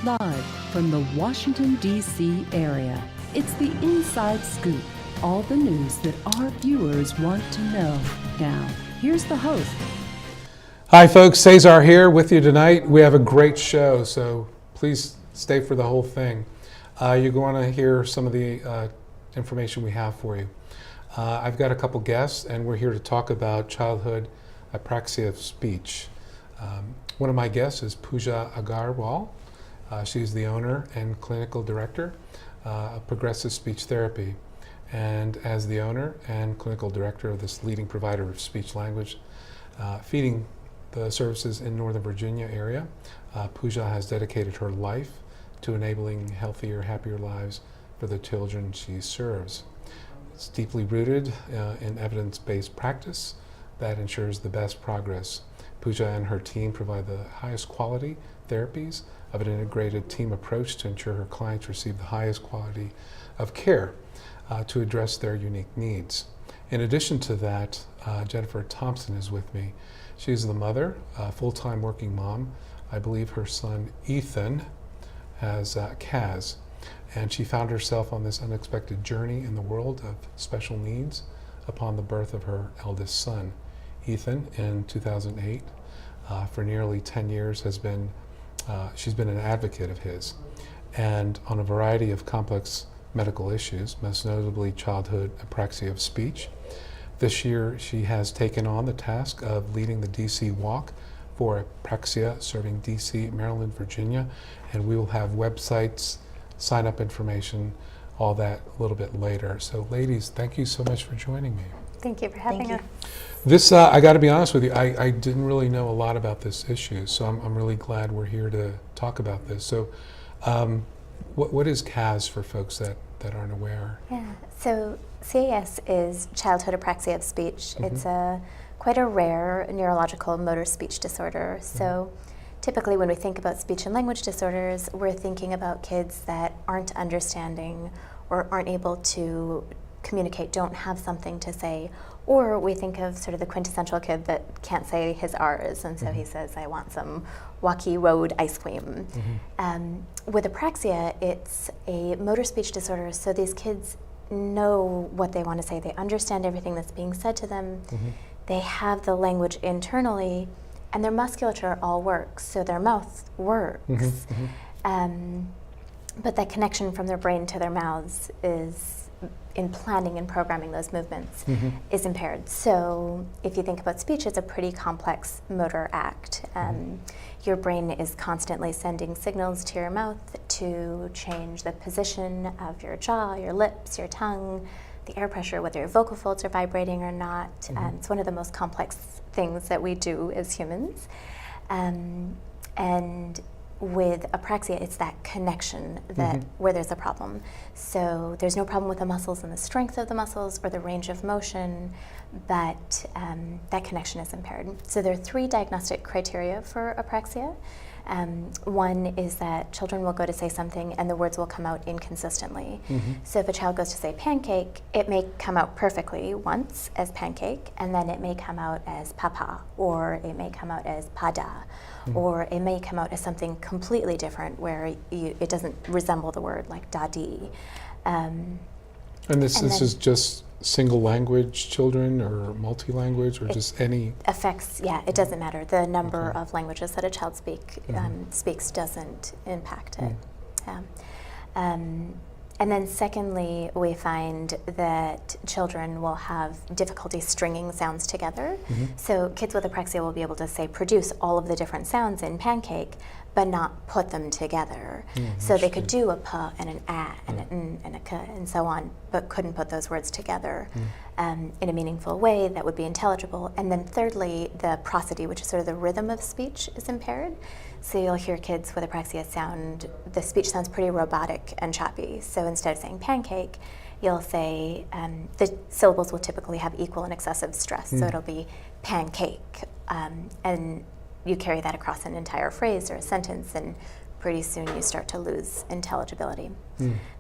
Live from the Washington, D.C. area, it's the Inside Scoop. All the news that our viewers want to know. Now, here's the host. Hi folks, Cesar here with you tonight. We have a great show, so please stay for the whole thing. You're going to hear some of the information we have for you. I've got a couple guests, and we're here to talk about childhood apraxia of speech. One of my guests is Pooja Aggarwal. She's the owner and clinical director of Progressive Speech Therapy. And as the owner and clinical director of this leading provider of speech language, feeding the services in Northern Virginia area, Pooja has dedicated her life to enabling healthier, happier lives for the children she serves. It's deeply rooted in evidence-based practice that ensures the best progress. Pooja and her team provide the highest quality therapies of an integrated team approach to ensure her clients receive the highest quality of care to address their unique needs. In addition to that, Jennifer Thompson is with me. She's the mother, a full-time working mom. I believe her son Ethan has CAS, and she found herself on this unexpected journey in the world of special needs upon the birth of her eldest son. Ethan, in 2008, for nearly 10 years she's been an advocate of his, and on a variety of complex medical issues, most notably childhood apraxia of speech. This year, she has taken on the task of leading the DC Walk for Apraxia, serving DC, Maryland, Virginia, and we will have websites, sign-up information, all that a little bit later. So ladies, thank you so much for joining me. Thank you for having us. This, I got to be honest with you, I didn't really know a lot about this issue, so I'm really glad we're here to talk about this. So what is CAS for folks that aren't aware? Yeah, so CAS is childhood apraxia of speech. Mm-hmm. It's quite a rare neurological motor speech disorder. So typically when we think about speech and language disorders, we're thinking about kids that aren't understanding or aren't able to communicate, don't have something to say, or we think of sort of the quintessential kid that can't say his R's, and so he says, I want some Waukee Road ice cream. With apraxia, it's a motor speech disorder, so these kids know what they want to say. They understand everything that's being said to them. They have the language internally, and their musculature all works, so their mouth works. But that connection from their brain to their mouths is, in planning and programming those movements, is impaired. So if you think about speech, it's a pretty complex motor act. Your brain is constantly sending signals to your mouth to change the position of your jaw, your lips, your tongue, the air pressure, whether your vocal folds are vibrating or not. It's one of the most complex things that we do as humans. And with apraxia, it's that connection that where there's a problem. So there's no problem with the muscles and the strength of the muscles or the range of motion, but that connection is impaired. So there are 3 diagnostic criteria for apraxia. One is that children will go to say something and the words will come out inconsistently. So if a child goes to say pancake, it may come out perfectly once as pancake, and then it may come out as papa, or it may come out as pada, or it may come out as something completely different where it doesn't resemble the word, like dadi. And this is just single language children or multi-language or just any? Affects, yeah, it doesn't matter. The number of languages that a child speaks doesn't impact it. And then secondly, we find that children will have difficulty stringing sounds together. So kids with apraxia will be able to say, produce all of the different sounds in pancake, but not put them together. So they could do a p and an a and an n and a k and so on, but couldn't put those words together in a meaningful way that would be intelligible. And then thirdly, the prosody, which is sort of the rhythm of speech, is impaired. So you'll hear kids with apraxia the speech sounds pretty robotic and choppy. So instead of saying pancake, you'll say, the syllables will typically have equal and excessive stress. So it'll be pancake, and you carry that across an entire phrase or a sentence, and pretty soon you start to lose intelligibility.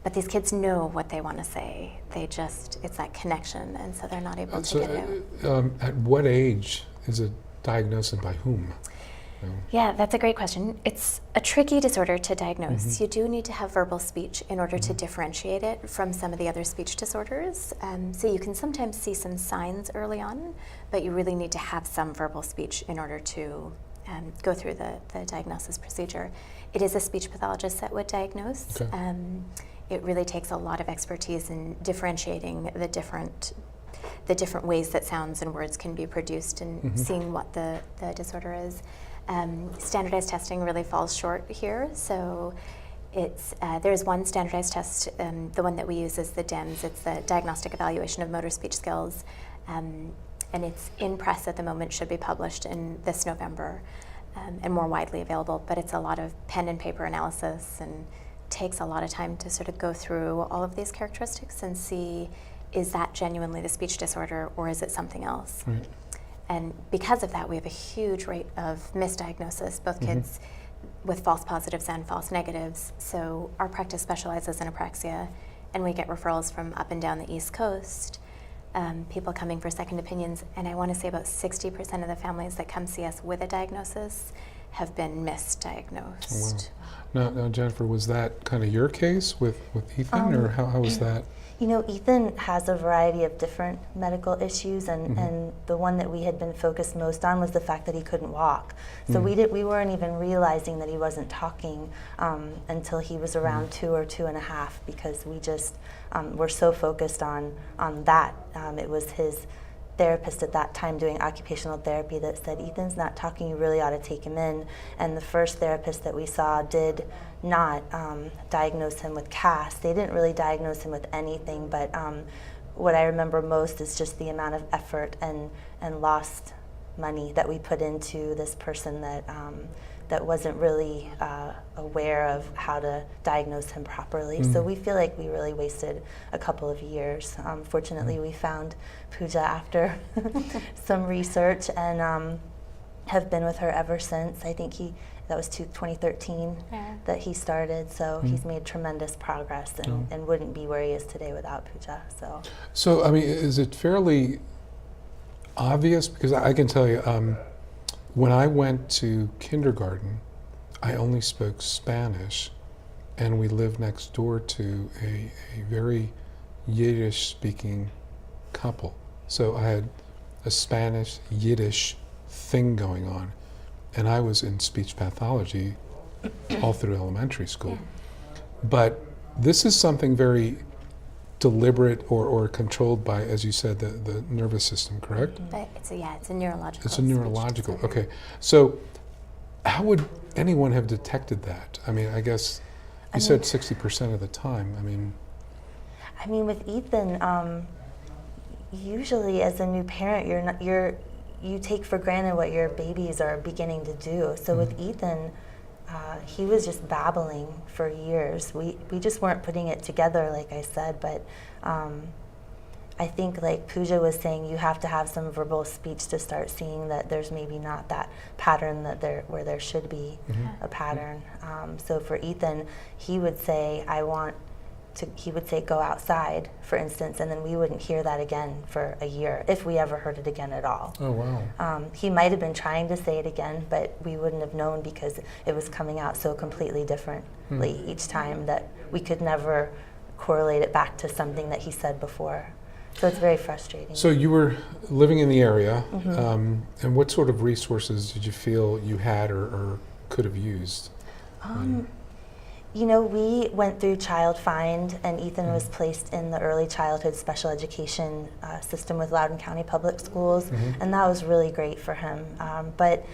But these kids know what they want to say. It's that connection, and so they're not able to get it out. At what age is it diagnosed and by whom? Yeah, that's a great question. It's a tricky disorder to diagnose. Mm-hmm. You do need to have verbal speech in order to differentiate it from some of the other speech disorders. So you can sometimes see some signs early on, but you really need to have some verbal speech in order to go through the diagnosis procedure. It is a speech pathologist that would diagnose. Okay. It really takes a lot of expertise in differentiating the different ways that sounds and words can be produced and seeing what the disorder is. Standardized testing really falls short here, so there's one standardized test. The one that we use is the DEMS. It's the Diagnostic Evaluation of Motor Speech Skills, and it's in press at the moment, should be published in this November, and more widely available, but it's a lot of pen and paper analysis and takes a lot of time to sort of go through all of these characteristics and see, is that genuinely the speech disorder or is it something else? Right. And because of that, we have a huge rate of misdiagnosis, both kids with false positives and false negatives. So our practice specializes in apraxia, and we get referrals from up and down the East Coast, people coming for second opinions. And I want to say about 60% of the families that come see us with a diagnosis have been misdiagnosed. Oh, wow. Now, Jennifer, was that kind of your case with Ethan, or how was that? You know, Ethan has a variety of different medical issues, and the one that we had been focused most on was the fact that he couldn't walk. So we weren't even realizing that he wasn't talking until he was around 2 or 2.5, because we just were so focused on that. It was his therapist at that time doing occupational therapy that said, Ethan's not talking, you really ought to take him in. And the first therapist that we saw did not diagnose him with CAS. They didn't really diagnose him with anything, but what I remember most is just the amount of effort and lost money that we put into this person that wasn't really aware of how to diagnose him properly. So we feel like we really wasted a couple of years. Fortunately, we found Pooja after some research and have been with her ever since. I think that was 2013 that he started, so he's made tremendous progress and wouldn't be where he is today without Pooja. So, I mean, is it fairly obvious? Because I can tell you, when I went to kindergarten, I only spoke Spanish, and we lived next door to a very Yiddish-speaking couple. So I had a Spanish-Yiddish thing going on, and I was in speech pathology all through elementary school. But this is something very deliberate or controlled by, as you said, the nervous system, correct? But it's a neurological. It's a neurological. Okay. So, how would anyone have detected that? I mean, I guess you said 60% of the time. I mean, with Ethan, usually as a new parent, you take for granted what your babies are beginning to do. So with Ethan, he was just babbling for years. We just weren't putting it together, like I said, but I think, like Pooja was saying, you have to have some verbal speech to start seeing that there's maybe not that pattern where there should be a pattern. So for Ethan, he would say, go outside, for instance, and then we wouldn't hear that again for a year, if we ever heard it again at all. Oh, wow. He might have been trying to say it again, but we wouldn't have known because it was coming out so completely differently each time that we could never correlate it back to something that he said before. So it's very frustrating. So you were living in the area, and what sort of resources did you feel you had or could have used? You know, we went through Child Find, and Ethan was placed in the early childhood special education system with Loudoun County Public Schools, and that was really great for him. But,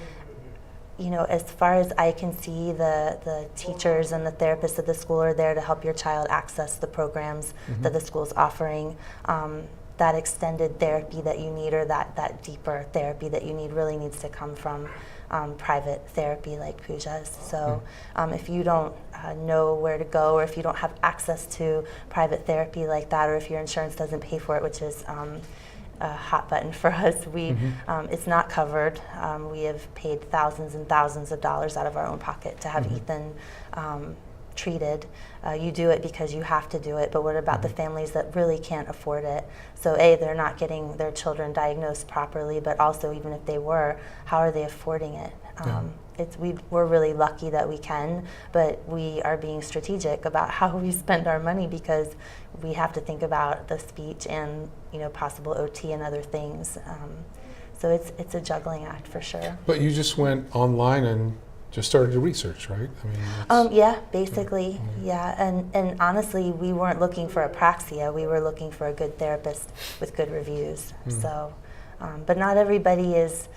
you know, as far as I can see, the teachers and the therapists at the school are there to help your child access the programs that the school's offering. That extended therapy that you need, or that deeper therapy that you need, really needs to come from private therapy like Pooja's. So if you don't know where to go, or if you don't have access to private therapy like that, or if your insurance doesn't pay for it, which is a hot button for us, it's not covered. We have paid thousands and thousands of dollars out of our own pocket to have Ethan treated. You do it because you have to do it, but what about the families that really can't afford it? So they're not getting their children diagnosed properly, but also even if they were, how are they affording it? We're really lucky that we can, but we are being strategic about how we spend our money because we have to think about the speech and possible OT and other things. So it's a juggling act for sure. But you just went online and just started to research, right? I mean, yeah, basically, yeah. And honestly, we weren't looking for Apraxia. We were looking for a good therapist with good reviews. So, but not everybody is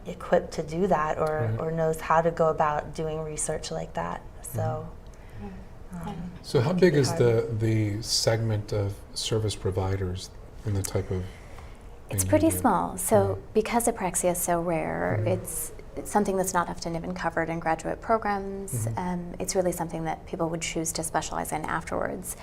equipped to do that or knows how to go about doing research like that. So, so how big is the segment of service providers in the type of It's thing pretty you do? small. So because apraxia is so rare, it's something that's not often even covered in graduate programs. It's really something that people would choose to specialize in afterwards.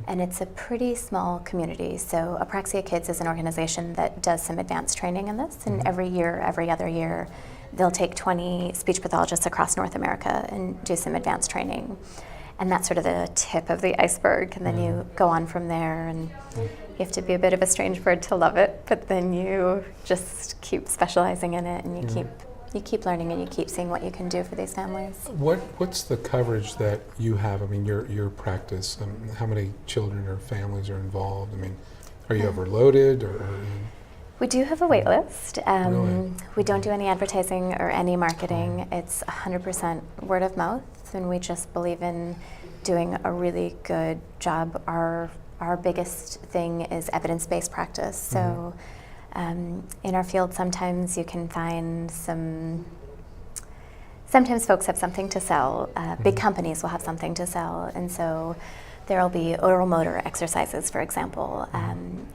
And it's a pretty small community. So Apraxia Kids is an organization that does some advanced training in this. And every year, every other year, they'll take 20 speech pathologists across North America and do some advanced training. And that's sort of the tip of the iceberg. And then you go on from there. And you have to be a bit of a strange bird to love it. But then you just keep specializing in it, and you keep learning, and you keep seeing what you can do for these families. What's the coverage that you have? I mean, your practice. How many children or families are involved? I mean, are you overloaded or? We do have a wait list. Really? We don't do any advertising or any marketing. It's 100% word of mouth, and we just believe in doing a really good job. Our biggest thing is evidence-based practice. So in our field, sometimes you can find sometimes folks have something to sell. Big companies will have something to sell. And so there'll be oral motor exercises, for example,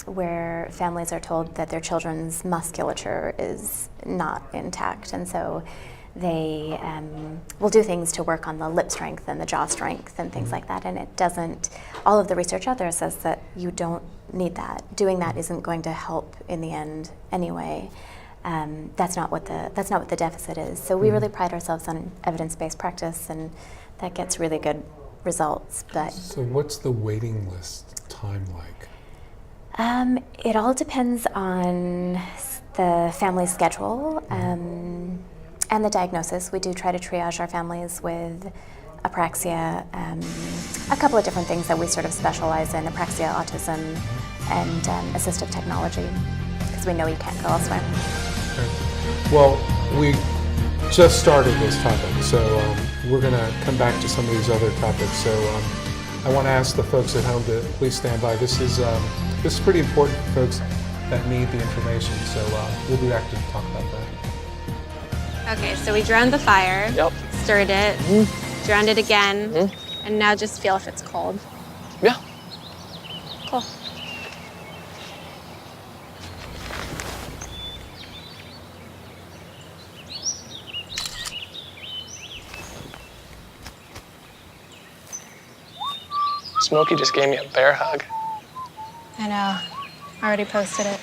where families are told that their children's musculature is not intact. And so they will do things to work on the lip strength and the jaw strength and things like that. And it doesn't, all of the research out there says that you don't need that. Doing that isn't going to help in the end anyway. That's not what the deficit is. So we really pride ourselves on evidence-based practice, and that gets really good results. But So what's the waiting list time like? it all depends on the family's schedule and the diagnosis. We do try to triage our families with apraxia, a couple of different things that we sort of specialize in: apraxia, autism, and assistive technology, because we know you can't go elsewhere. Okay. Well, we just started this topic, so we're going to come back to some of these other topics. So I want to ask the folks at home to please stand by. This is pretty important for folks that need the information, so we'll be back to talk about that. Okay, so we drowned the fire, stirred it, drowned it again, and now just feel if it's cold. Yeah. Cool. Smokey just gave me a bear hug. I know. I already posted it.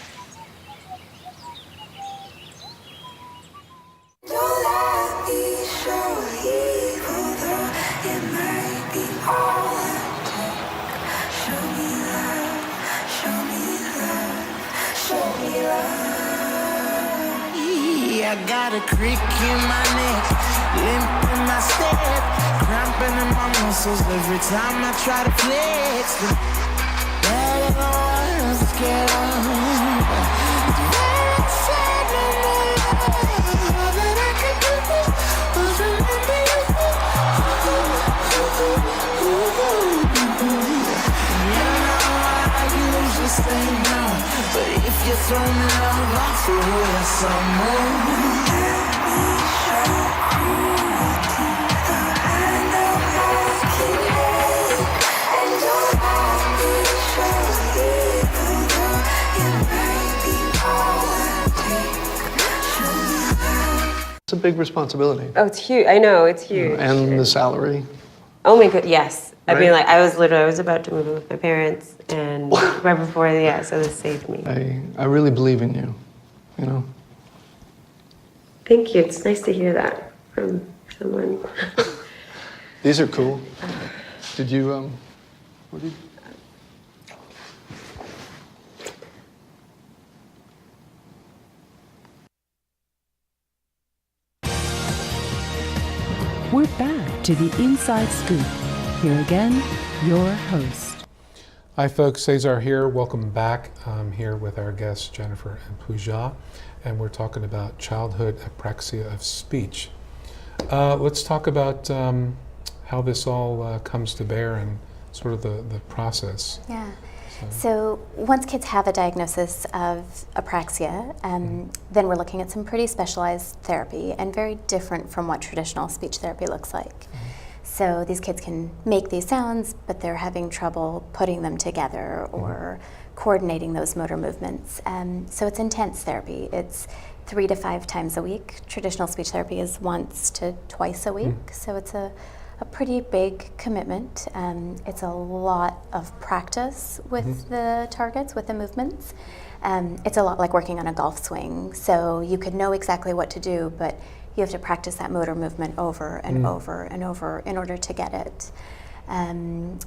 I got a crick in my neck, limp in my step, cramping in my muscles every time I try to flex. But I don't wanna get up. Very sad, no more love. All that I could do was remember you. You know I usually say no, but if you throw me love, I'll throw you some more. It's a big responsibility. Oh, it's huge. I know, it's huge. And the salary. Oh my god, yes. I mean, Right? like, I was about to move in with my parents, and right before, so this saved me. I really believe in you, you know? Thank you. It's nice to hear that from someone. These are cool. Did you, what did you? We're back to the Inside Scoop. Here again, your host. Hi folks, Cesar here. Welcome back. I'm here with our guests Jennifer and Pooja, and we're talking about childhood apraxia of speech. Let's talk about how this all comes to bear and sort of the process. Yeah. So once kids have a diagnosis of apraxia, then we're looking at some pretty specialized therapy and very different from what traditional speech therapy looks like. So these kids can make these sounds, but they're having trouble putting them together or coordinating those motor movements. So it's intense therapy. It's 3 to 5 times a week. Traditional speech therapy is once to twice a week. So it's a pretty big commitment. It's a lot of practice with the targets, with the movements. It's a lot like working on a golf swing. So you could know exactly what to do, but you have to practice that motor movement over and over and over in order to get it.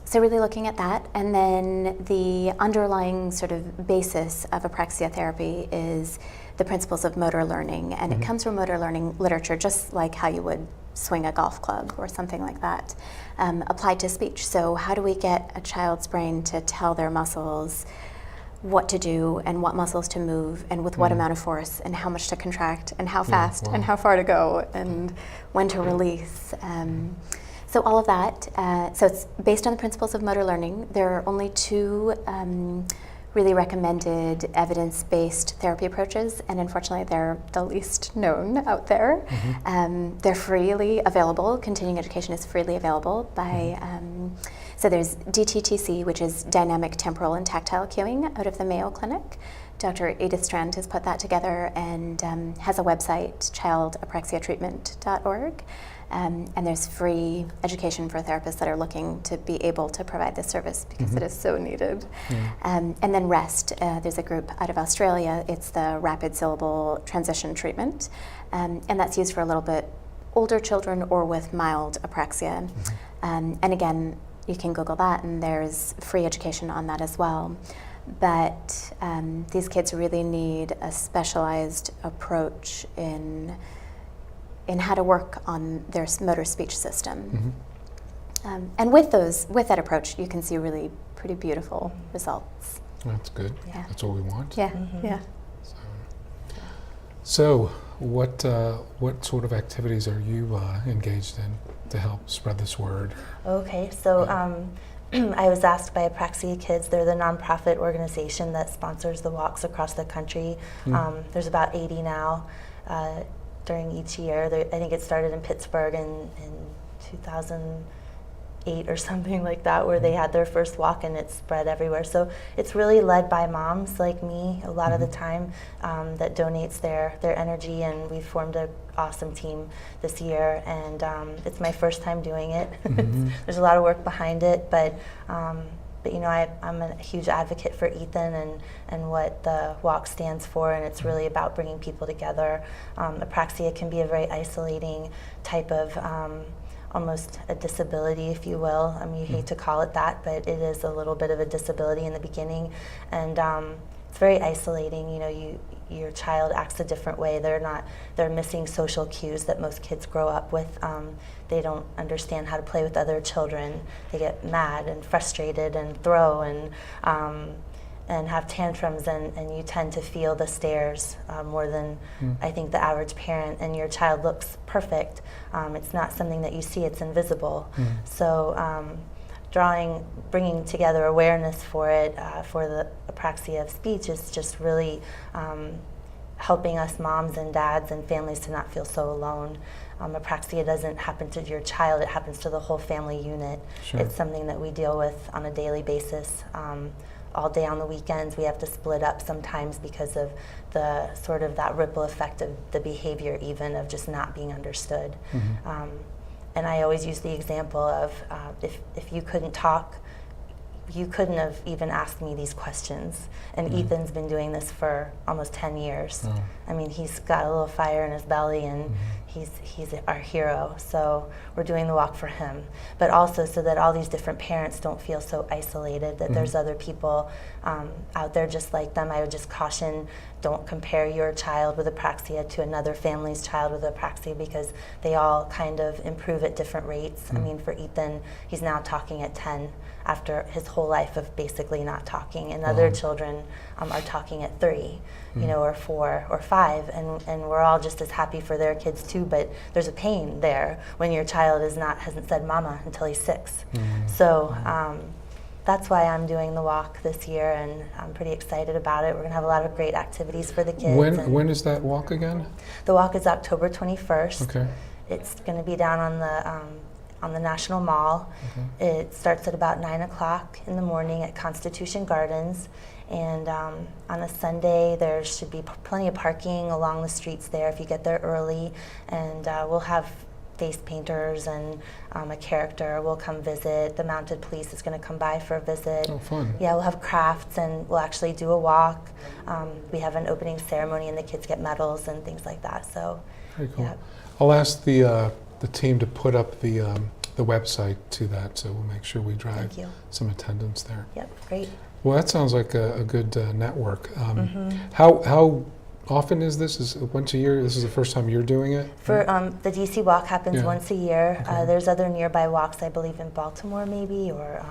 So really looking at that. And then the underlying sort of basis of apraxia therapy is the principles of motor learning. And it comes from motor learning literature, just like how you would swing a golf club or something like that, applied to speech. So how do we get a child's brain to tell their muscles what to do and what muscles to move and with what amount of force and how much to contract and how fast and how far to go and when to release. So all of that, so it's based on the principles of motor learning. There are only 2 really recommended evidence-based therapy approaches, and unfortunately they're the least known out there. They're freely available. Continuing education is freely available by, so there's DTTC, which is Dynamic Temporal and Tactile Cueing out of the Mayo Clinic. Dr. Edith Strand has put that together and has a website, childapraxiatreatment.org. And there's free education for therapists that are looking to be able to provide this service because it is so needed. And then REST, there's a group out of Australia. It's the Rapid Syllable Transition Treatment. And that's used for a little bit older children or with mild apraxia. And again, you can Google that and there's free education on that as well. But these kids really need a specialized approach in how to work on their motor speech system. And with that approach, you can see really pretty beautiful results. That's good. Yeah. That's what we want. Yeah, yeah. So what sort of activities are you engaged in to help spread this word? Okay, so I was asked by Apraxia Kids. They're the nonprofit organization that sponsors the walks across the country. There's about 80 now. During each year. I think it started in Pittsburgh in 2008 or something like that, where they had their first walk and it spread everywhere. So it's really led by moms like me a lot of the time that donates their energy, and we've formed an awesome team this year, and it's my first time doing it. There's a lot of work behind it, but you know, I'm a huge advocate for Ethan and what the walk stands for, and it's really about bringing people together. Apraxia can be a very isolating type of almost a disability, if you will. I mean, you hate to call it that, but it is a little bit of a disability in the beginning, and it's very isolating. You know, your child acts a different way. They're missing social cues that most kids grow up with. They don't understand how to play with other children. They get mad and frustrated and throw and have tantrums, and you tend to feel the stares more than I think the average parent. And your child looks perfect. It's not something that you see, it's invisible. So bringing together awareness for it, for the apraxia of speech, is just really helping us moms and dads and families to not feel so alone. Apraxia doesn't happen to your child, it happens to the whole family unit. Sure. It's something that we deal with on a daily basis. All day on the weekends, we have to split up sometimes because of the sort of that ripple effect of the behavior, even of just not being understood. And I always use the example of if you couldn't talk, you couldn't have even asked me these questions. And Ethan's been doing this for almost 10 years. I mean, he's got a little fire in his belly, and he's our hero. So we're doing the walk for him, but also so that all these different parents don't feel so isolated, that there's other people out there just like them. I would just caution, don't compare your child with apraxia to another family's child with apraxia, because they all kind of improve at different rates. I mean, for Ethan, he's now talking at 10 after his whole life of basically not talking, and other children are talking at 3, you know, or 4 or 5, and we're all just as happy for their kids too, but there's a pain there when your child hasn't said mama until he's 6. So that's why I'm doing the walk this year, and I'm pretty excited about it. We're gonna have a lot of great activities for the kids. When is that walk again? The walk is October 21st. Okay. It's gonna be down on the National Mall. It starts at about 9 o'clock in the morning at Constitution Gardens, and on a Sunday there should be plenty of parking along the streets there if you get there early, and we'll have face painters and a character will come visit. The mounted police is going to come by for a visit. Oh, fun. Yeah, we'll have crafts, and we'll actually do a walk. We have an opening ceremony, and the kids get medals and things like that. So, Very cool. yeah. I'll ask the team to put up the website to that, so we'll make sure we drive Thank you. some attendance there. Yep, great. Well, that sounds like a good network. How often is this? Is it once a year? This is the first time you're doing it? For the DC walk happens Yeah. once a year. Okay. There's other nearby walks, I believe, in Baltimore maybe, or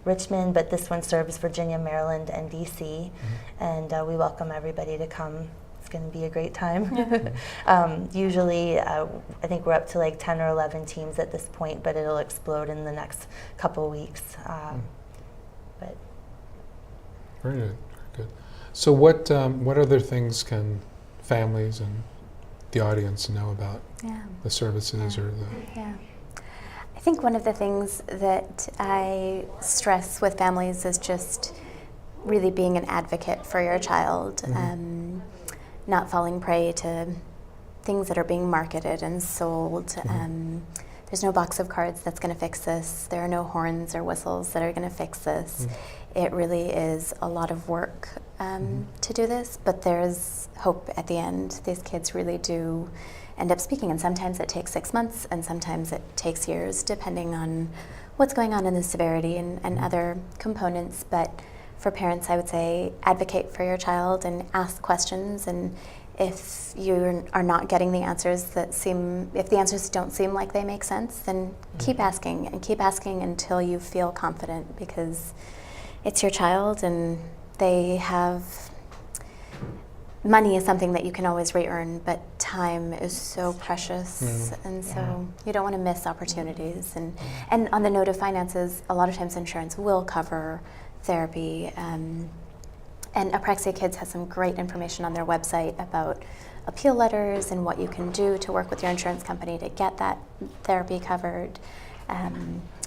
Richmond, but this one serves Virginia, Maryland, and DC, and we welcome everybody to come. It's going to be a great time. Usually, I think we're up to like 10 or 11 teams at this point, but it'll explode in the next couple weeks. But Very good. Very good. So what other things can families and the audience know about the services or the? Yeah. I think one of the things that I stress with families is just really being an advocate for your child, not falling prey to things that are being marketed and sold. There's no box of cards that's going to fix this. There are no horns or whistles that are going to fix this. It really is a lot of work to do this, but there's hope at the end. These kids really do end up speaking, and sometimes it takes 6 months, and sometimes it takes years, depending on what's going on in the severity and other components. But for parents, I would say advocate for your child and ask questions, and if you are not getting the answers if the answers don't seem like they make sense, then keep asking until you feel confident, because it's your child and they have, money is something that you can always re-earn, but time is so precious, and so you don't want to miss opportunities. And on the note of finances, a lot of times insurance will cover therapy, and Apraxia Kids has some great information on their website about appeal letters and what you can do to work with your insurance company to get that therapy covered.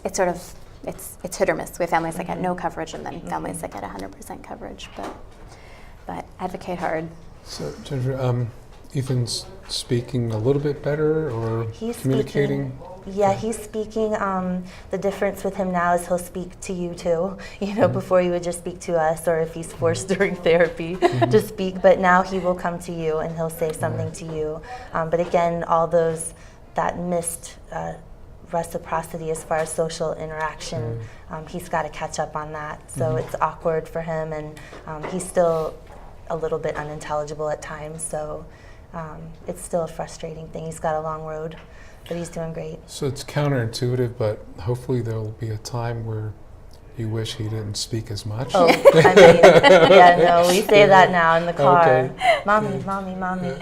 It's sort of, it's hit or miss. We have families that get no coverage, and then families that get 100% coverage, but advocate hard. So, Jennifer, Ethan's speaking a little bit better, or he's communicating? Yeah, he's speaking. The difference with him now is he'll speak to you too. You know, before he would just speak to us, or if he's forced during therapy to speak. But now he will come to you and he'll say something to you. But again, that missed reciprocity as far as social interaction, he's got to catch up on that. So it's awkward for him, and he's still a little bit unintelligible at times. So it's still a frustrating thing. He's got a long road, but he's doing great. So it's counterintuitive, but hopefully there will be a time where you wish he didn't speak as much. Oh, I mean, yeah, no, we say that now in the car. Okay. Mommy, mommy, mommy.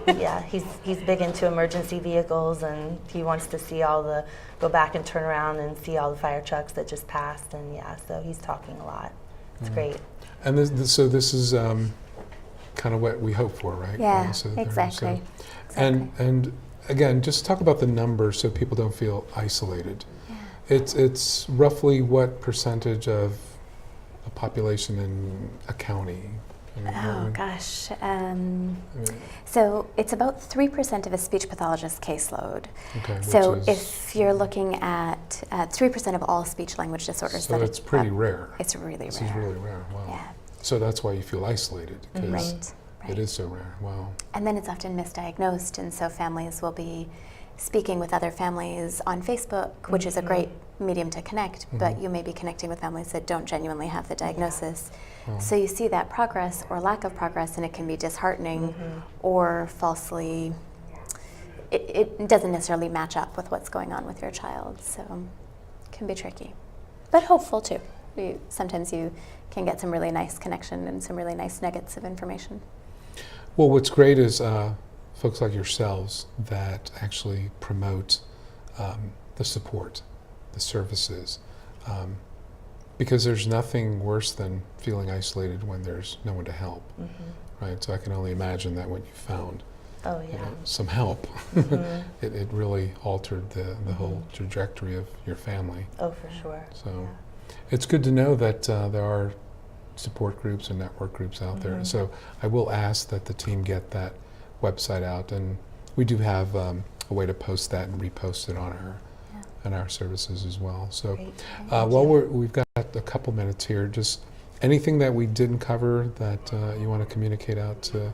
Yeah, he's big into emergency vehicles, and he wants to see go back and turn around and see all the fire trucks that just passed, and yeah, so he's talking a lot. It's great. And so this is kind of what we hope for, right? Yeah, So exactly. And again, just talk about the numbers so people don't feel isolated. Yeah. It's roughly what percentage of a population in a county? Oh gosh. So it's about 3% of a speech pathologist's caseload. Okay, So which is, if you're looking at 3% of all speech language disorders, so it's pretty rare. It's really This rare. is really rare. Wow. Yeah. So that's why you feel isolated. 'cause Right. It is so rare. Wow. And then it's often misdiagnosed, and so families will be speaking with other families on Facebook, which is a great medium to connect, but you may be connecting with families that don't genuinely have the diagnosis. So you see that progress or lack of progress, and it can be disheartening or falsely, it doesn't necessarily match up with what's going on with your child, so it can be tricky. But hopeful too. Sometimes you can get some really nice connection and some really nice nuggets of information. Well, what's great is folks like yourselves that actually promote the support, the services, because there's nothing worse than feeling isolated when there's no one to help, right? So I can only imagine that when you found some help, it really altered the whole trajectory of your family. Oh, for sure. So it's good to know that there are support groups and network groups out there. So I will ask that the team get that website out, and we do have a way to post that and repost it on our services as well. So while we've got a couple minutes here, just anything that we didn't cover that you want to communicate out to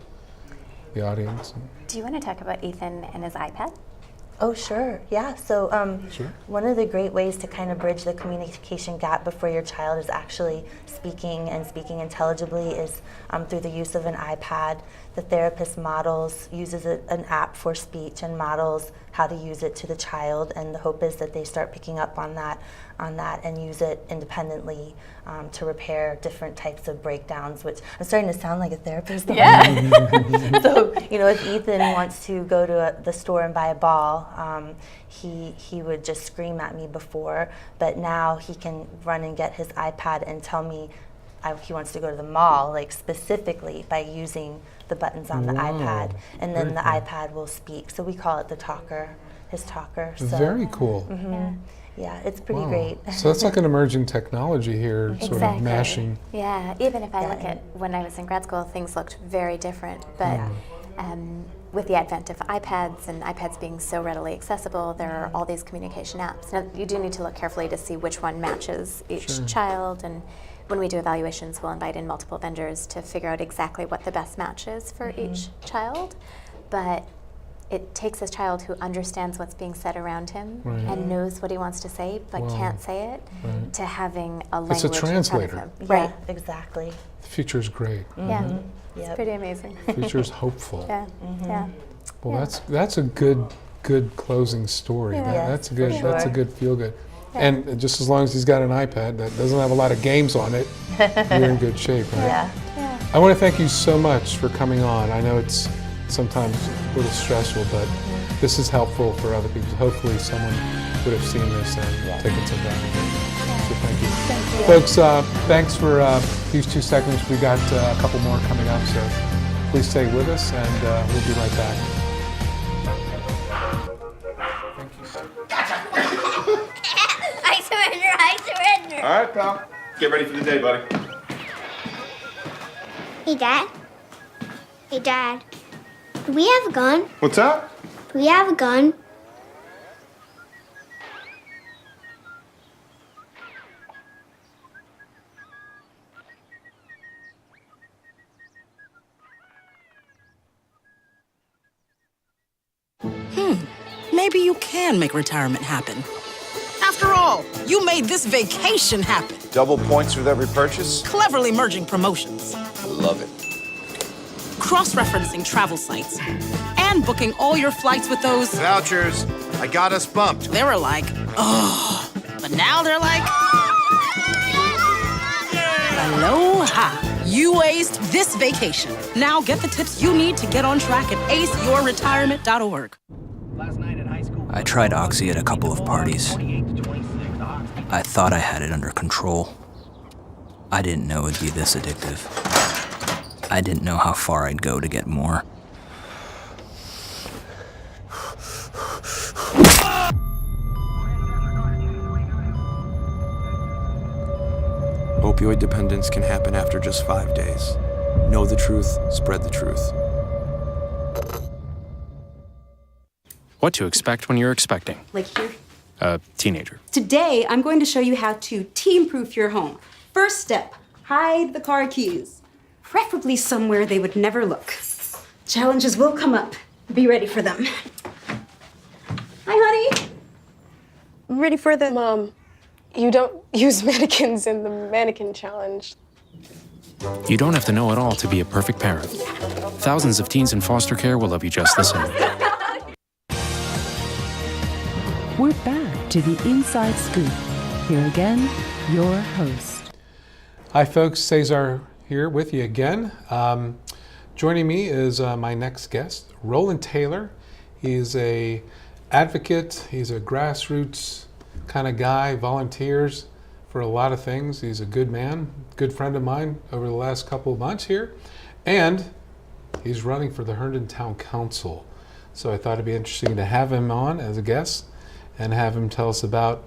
the audience? Do you want to talk about Ethan and his iPad? Oh, sure. Yeah. So one of the great ways to kind of bridge the communication gap before your child is actually speaking intelligibly is through the use of an iPad. The therapist uses an app for speech and models how to use it to the child, and the hope is that they start picking up on that and use it independently to repair different types of breakdowns, which I'm starting to sound like a therapist. Yeah. So, if Ethan wants to go to the store and buy a ball, he would just scream at me before, but now he can run and get his iPad and tell me he wants to go to the mall, like specifically by using the buttons on the iPad, and then the iPad will speak. So we call it his talker. So. Very cool. Yeah, it's pretty great. So that's like an emerging technology here, sort of mashing. Yeah, even if I look at when I was in grad school, things looked very different, but with the advent of iPads and iPads being so readily accessible, there are all these communication apps. Now, you do need to look carefully to see which one matches each child, and when we do evaluations, we'll invite in multiple vendors to figure out exactly what the best match is for each child. But it takes a child who understands what's being said around him and knows what he wants to say but can't say it to having a language it's a translator. in front of him. Right, exactly. The future's great. Yeah, it's pretty amazing. The future's hopeful. Yeah. Well, that's a good closing story. That's a good feel good. And just as long as he's got an iPad that doesn't have a lot of games on it, you're in good shape, right? Yeah. I want to thank you so much for coming on. I know it's sometimes a little stressful, but this is helpful for other people. Hopefully someone would have seen this and taken some value. So thank you. Thank you. Folks, thanks for these 2 segments. We got a couple more coming up, so please stay with us, and we'll be right back. I surrender. All right, pal. Get ready for the day, buddy. Hey, Dad. Hey, Dad. Do we have a gun? What's that? Do we have a gun? Maybe you can make retirement happen. After all, you made this vacation happen. Double points with every purchase? Cleverly merging promotions. I love it. Cross-referencing travel sites. And booking all your flights with those... Vouchers. I got us bumped. They were like, oh. But now they're like... Aloha. You aced this vacation. Now get the tips you need to get on track at aceyourretirement.org. I tried Oxy at a couple of parties. I thought I had it under control. I didn't know it'd be this addictive. I didn't know how far I'd go to get more. Opioid dependence can happen after just 5 days. Know the truth, spread the truth. What to expect when you're expecting. Like here? A teenager. Today, I'm going to show you how to team-proof your home. First step, hide the car keys. preferably somewhere they would never look. Challenges will come up. Be ready for them. Hi, honey. Ready for the... Mom, you don't use mannequins in the mannequin challenge. You don't have to know it all to be a perfect parent. Thousands of teens in foster care will love you just the same. We're back to the Inside Scoop. Here again, your host. Hi folks, Cesar here with you again. Joining me is my next guest, Rowland Taylor. He's a advocate, he's a grassroots kind of guy, volunteers for a lot of things. He's a good man, good friend of mine over the last couple of months here. And he's running for the Herndon Town Council. So I thought it'd be interesting to have him on as a guest and have him tell us about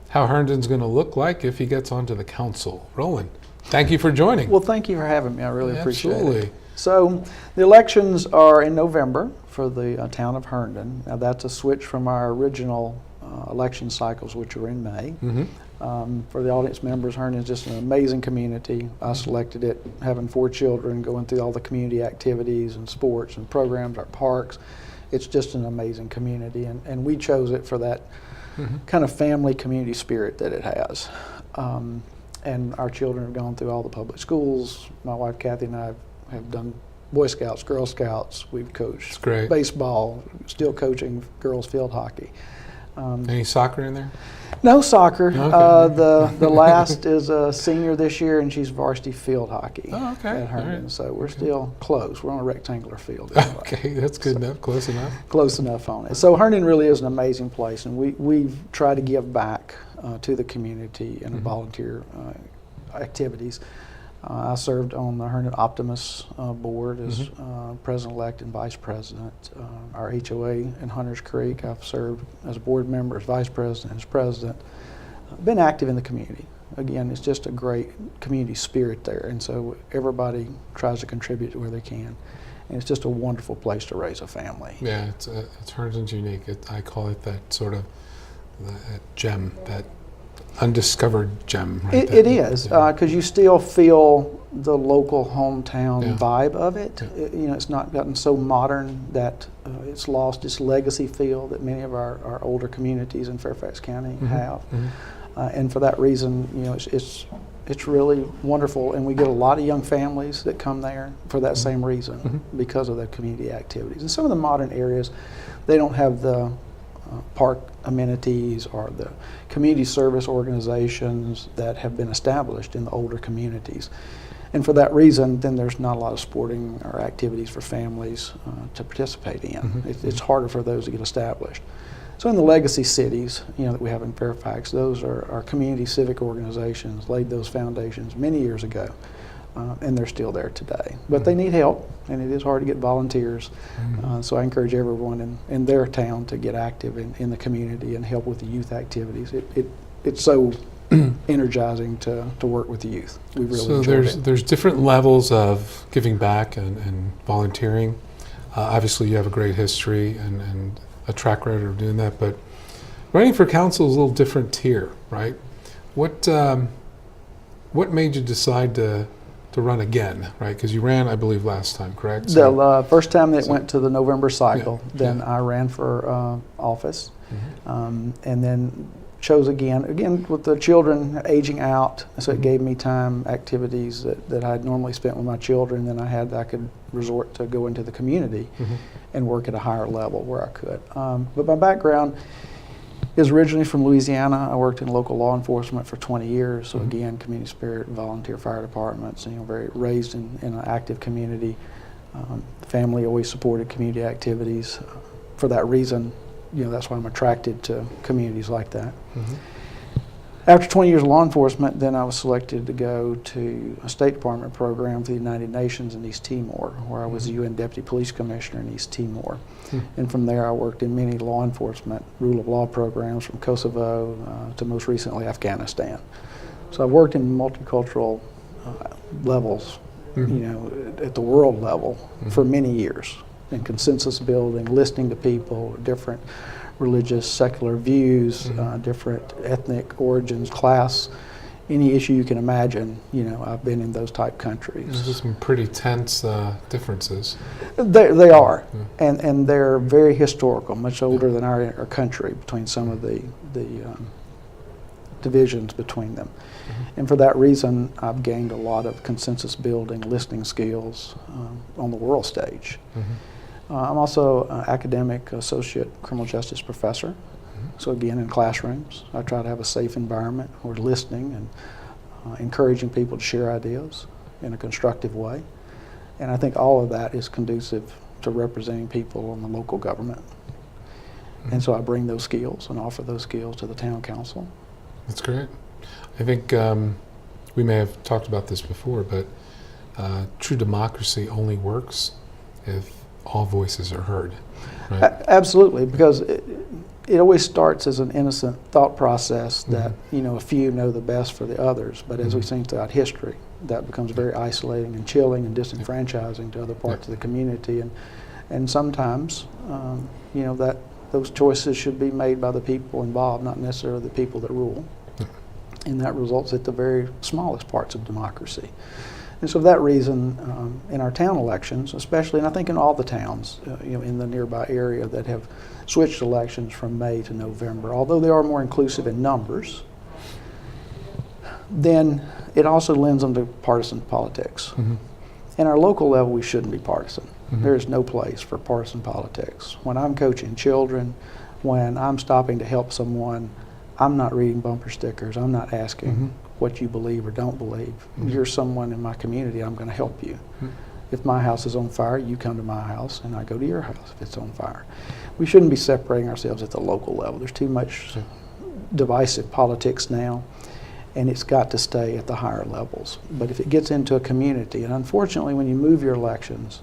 how Herndon's going to look like if he gets onto the council. Rowland, thank you for joining. Well, thank you for having me. I really appreciate Absolutely. it. So the elections are in November for the town of Herndon. Now that's a switch from our original election cycles, which are in May. For the audience members, Herndon is just an amazing community. I selected it, having 4 children, going through all the community activities and sports and programs, our parks. It's just an amazing community, and we chose it for that kind of family community spirit that it has. And our children have gone through all the public schools. My wife Kathy and I have done Boy Scouts, Girl Scouts. We've coached baseball, still coaching girls field hockey. Any soccer in there? No soccer. Okay. The last is a senior this year, and she's varsity field hockey okay. at Herndon. Right. So we're still close. We're on a rectangular field. Okay, that's good enough. Close enough. Close enough on it. So Herndon really is an amazing place, and we've tried to give back to the community and volunteer activities. I served on the Herndon Optimus board as president-elect and vice president. Our HOA in Hunters Creek, I've served as a board member, as vice president, as president. Been active in the community. Again, it's just a great community spirit there, and so everybody tries to contribute where they can. And it's just a wonderful place to raise a family. Yeah, it's Herndon's unique. I call it that sort of that gem, that undiscovered gem. Right? It is, because you still feel the local hometown vibe of it. You know, it's not gotten so modern that it's lost its legacy feel that many of our older communities in Fairfax County have. And for that reason, you know, it's really wonderful, and we get a lot of young families that come there for that same reason, because of the community activities. And some of the modern areas, they don't have the park amenities or the community service organizations that have been established in the older communities. And for that reason, then there's not a lot of sporting or activities for families to participate in. It's harder for those to get established. So in the legacy cities, you know, that we have in Fairfax, those are our community civic organizations, laid those foundations many years ago. And they're still there today. But they need help, and it is hard to get volunteers. So I encourage everyone in their town to get active in the community and help with the youth activities. It's so energizing to work with the youth. We really enjoy it. There's different levels of giving back and volunteering. Obviously you have a great history and a track record of doing that, but running for council is a little different tier, right? What made you decide to run again, right? Because you ran, I believe, last time, correct? The first time that went to the November cycle, then I ran for office, and then chose again with the children aging out, so it gave me time, activities that I'd normally spent with my children, then I could resort to go into the community and work at a higher level where I could. But my background is originally from Louisiana. I worked in local law enforcement for 20 years, so again, community spirit, volunteer fire departments, you know, very raised in an active community. Family always supported community activities. For that reason, you know, that's why I'm attracted to communities like that. After 20 years of law enforcement, then I was selected to go to a State Department program for the United Nations in East Timor, where I was the UN Deputy Police Commissioner in East Timor. And from there I worked in many law enforcement, rule of law programs from Kosovo to most recently Afghanistan. So I've worked in multicultural levels, you know, at the world level for many years, in consensus building, listening to people, different religious, secular views, different ethnic origins, class, any issue you can imagine. I've been in those type countries. There's some pretty tense differences. They are, and they're very historical, much older than our country, between some of the divisions between them. And for that reason, I've gained a lot of consensus building, listening skills on the world stage. I'm also an academic associate criminal justice professor. So again, in classrooms, I try to have a safe environment where listening and encouraging people to share ideas in a constructive way. And I think all of that is conducive to representing people in the local government. And so I bring those skills and offer those skills to the town council. That's great. I think we may have talked about this before, but true democracy only works if all voices are heard. Right? Absolutely, because it always starts as an innocent thought process that a few know the best for the others, but as we've seen throughout history, that becomes very isolating and chilling and disenfranchising to other parts of the community, and sometimes that those choices should be made by the people involved, not necessarily the people that rule, and that results at the very smallest parts of democracy. And so for that reason, in our town elections, especially, and I think in all the towns, in the nearby area that have switched elections from May to November, although they are more inclusive in numbers, then it also lends them to partisan politics. In our local level, we shouldn't be partisan. There is no place for partisan politics. When I'm coaching children, when I'm stopping to help someone, I'm not reading bumper stickers. I'm not asking what you believe or don't believe. You're someone in my community, I'm going to help you. If my house is on fire, you come to my house and I go to your house if it's on fire. We shouldn't be separating ourselves at the local level. There's too much divisive politics now, and it's got to stay at the higher levels. But if it gets into a community, and unfortunately when you move your elections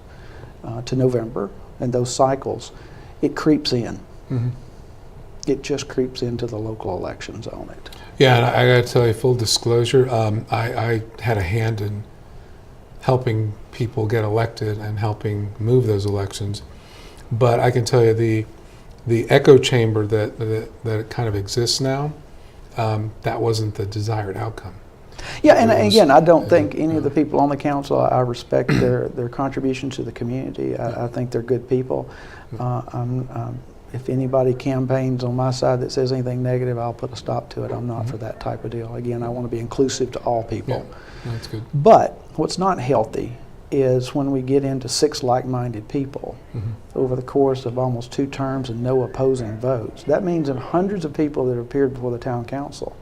to November and those cycles, it creeps in. It just creeps into the local elections on it. Yeah, and I got to tell you, full disclosure, I had a hand in helping people get elected and helping move those elections. But I can tell you the echo chamber that kind of exists now, that wasn't the desired outcome. Yeah, and again, I don't think any of the people on the council, I respect their contribution to the community. I think they're good people. If anybody campaigns on my side that says anything negative, I'll put a stop to it. I'm not for that type of deal. Again, I want to be inclusive to all people. Yeah, that's good. But what's not healthy is when we get into 6 like-minded people over the course of almost 2 terms and no opposing votes. That means in hundreds of people that appeared before the town council,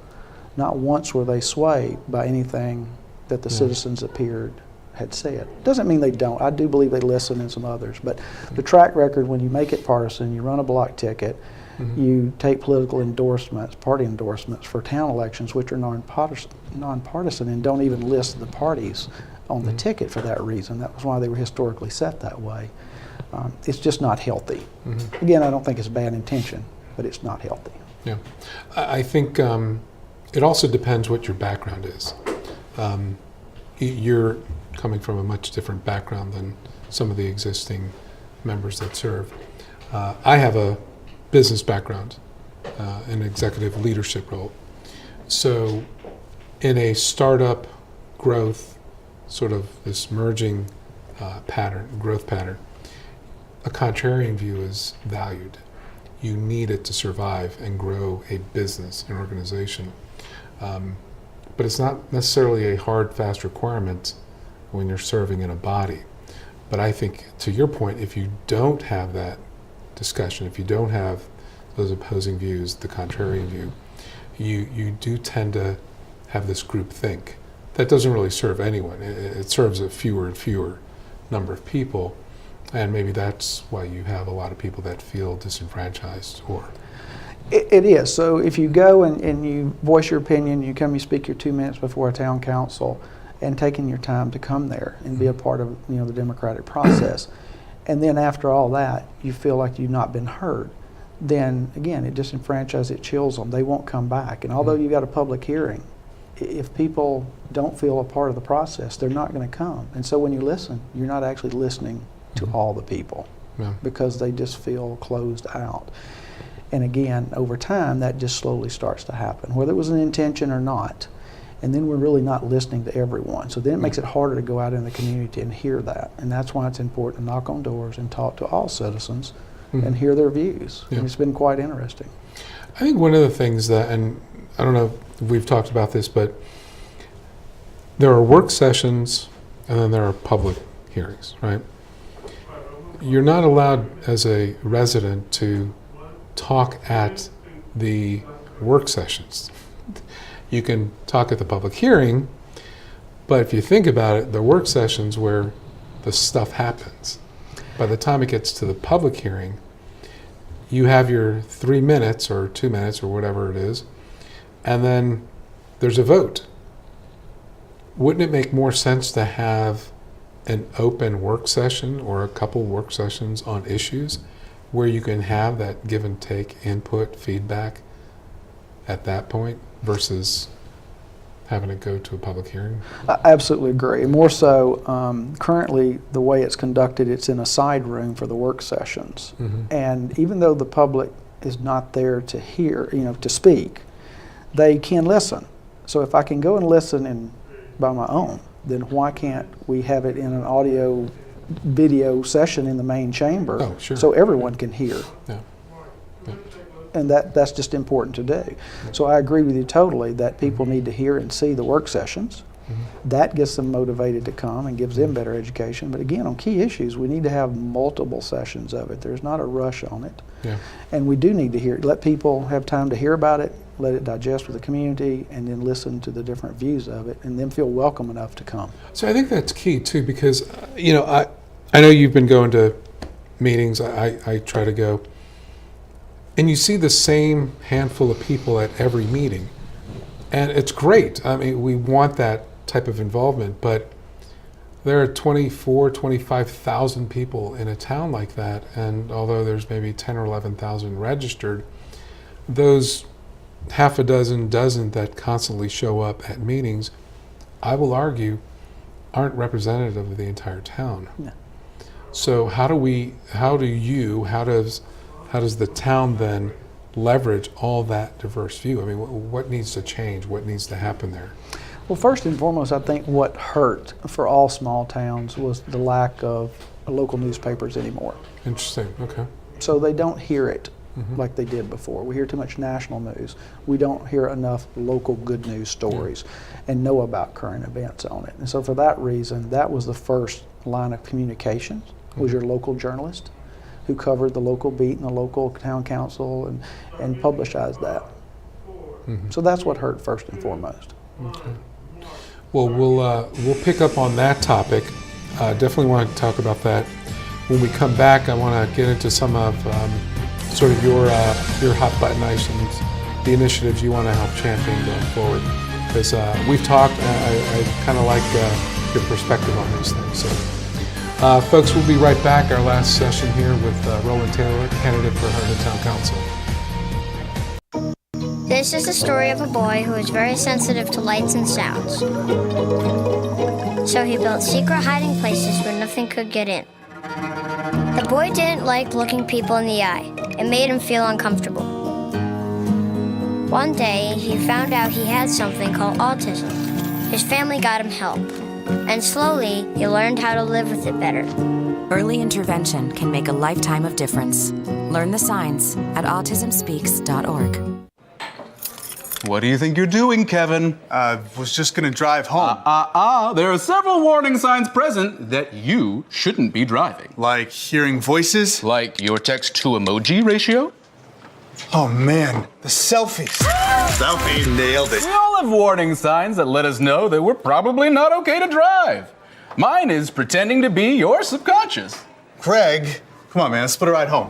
not once were they swayed by anything that the citizens had said. Doesn't mean they don't. I do believe they listen and some others. But the track record, when you make it partisan, you run a block ticket, you take political endorsements, party endorsements for town elections, which are nonpartisan and don't even list the parties on the ticket for that reason. That was why they were historically set that way. It's just not healthy. Again, I don't think it's bad intention, but it's not healthy. Yeah, I think it also depends what your background is. You're coming from a much different background than some of the existing members that serve. I have a business background, an executive leadership role. So in a startup growth, sort of this merging growth pattern, a contrarian view is valued. You need it to survive and grow a business, an organization. But it's not necessarily a hard, fast requirement when you're serving in a body. But I think, to your point, if you don't have that discussion, if you don't have those opposing views, the contrarian view, you do tend to have this group think. That doesn't really serve anyone. It serves a fewer and fewer number of people, and maybe that's why you have a lot of people that feel disenfranchised. It is. So if you go and you voice your opinion, you speak your 2 minutes before a town council, and taking your time to come there and be a part of the democratic process, and then after all that you feel like you've not been heard, then again it disenfranchises, it chills them. They won't come back. And although you've got a public hearing, if people don't feel a part of the process, they're not going to come. And so when you listen, you're not actually listening to all the people because they just feel closed out. And again, over time, that just slowly starts to happen, whether it was an intention or not. And then we're really not listening to everyone. So then it makes it harder to go out in the community and hear that. And that's why it's important to knock on doors and talk to all citizens and hear their views. Yeah. And it's been quite interesting. I think one of the things that, and I don't know if we've talked about this, but there are work sessions and then there are public hearings, right? You're not allowed as a resident to talk at the work sessions. You can talk at the public hearing, but if you think about it, the work sessions where the stuff happens. By the time it gets to the public hearing, you have your 3 minutes or 2 minutes or whatever it is, and then there's a vote. Wouldn't it make more sense to have an open work session or a couple work sessions on issues where you can have that give and take input, feedback at that point versus having to go to a public hearing? I absolutely agree. More so, currently the way it's conducted, it's in a side room for the work sessions. And even though the public is not there to hear, to speak, they can listen. So if I can go and listen by my own, then why can't we have it in an audio video session in the main chamber so everyone can hear? Yeah. And that's just important to do. So I agree with you totally that people need to hear and see the work sessions. That gets them motivated to come and gives them better education. But again, on key issues, we need to have multiple sessions of it. There's not a rush on it. Yeah. And we do need to let people have time to hear about it, let it digest with the community, and then listen to the different views of it, and then feel welcome enough to come. So I think that's key too, because I know you've been going to meetings. I try to go, and you see the same handful of people at every meeting, and it's great. I mean, we want that type of involvement, but there are 25,000 people in a town like that, and although there's maybe 10 or 11,000 registered, those half a dozen that constantly show up at meetings, I will argue, aren't representative of the entire town. No. So how does the town then leverage all that diverse view? I mean, what needs to change? What needs to happen there? Well, first and foremost, I think what hurt for all small towns was the lack of local newspapers anymore. Interesting, okay. So they don't hear it like they did before. We hear too much national news. We don't hear enough local good news stories and know about current events on it. And so for that reason, that was the first line of communication, was your local journalist who covered the local beat and the local town council and publicized that. So that's what hurt first and foremost. Okay. Well, we'll pick up on that topic. Definitely want to talk about that. When we come back, I want to get into some of sort of your hot button items, the initiatives you want to help champion going forward. Because we've talked, I kind of like your perspective on these things. So, folks, we'll be right back. Our last session here with Rowland Taylor, candidate for Herndon Town Council. This is the story of a boy who is very sensitive to lights and sounds. So he built secret hiding places where nothing could get in. The boy didn't like looking people in the eye. It made him feel uncomfortable. One day, he found out he had something called autism. His family got him help, and slowly, he learned how to live with it better. Early intervention can make a lifetime of difference. Learn the signs at autismspeaks.org. What do you think you're doing, Kevin? Was just gonna drive home. There are several warning signs present that you shouldn't be driving. Like hearing voices? Like your text-to-emoji ratio? Oh man, the selfies. Selfie, nailed it. We all have warning signs that let us know that we're probably not okay to drive. Mine is pretending to be your subconscious. Craig, come on man, let's put a ride home.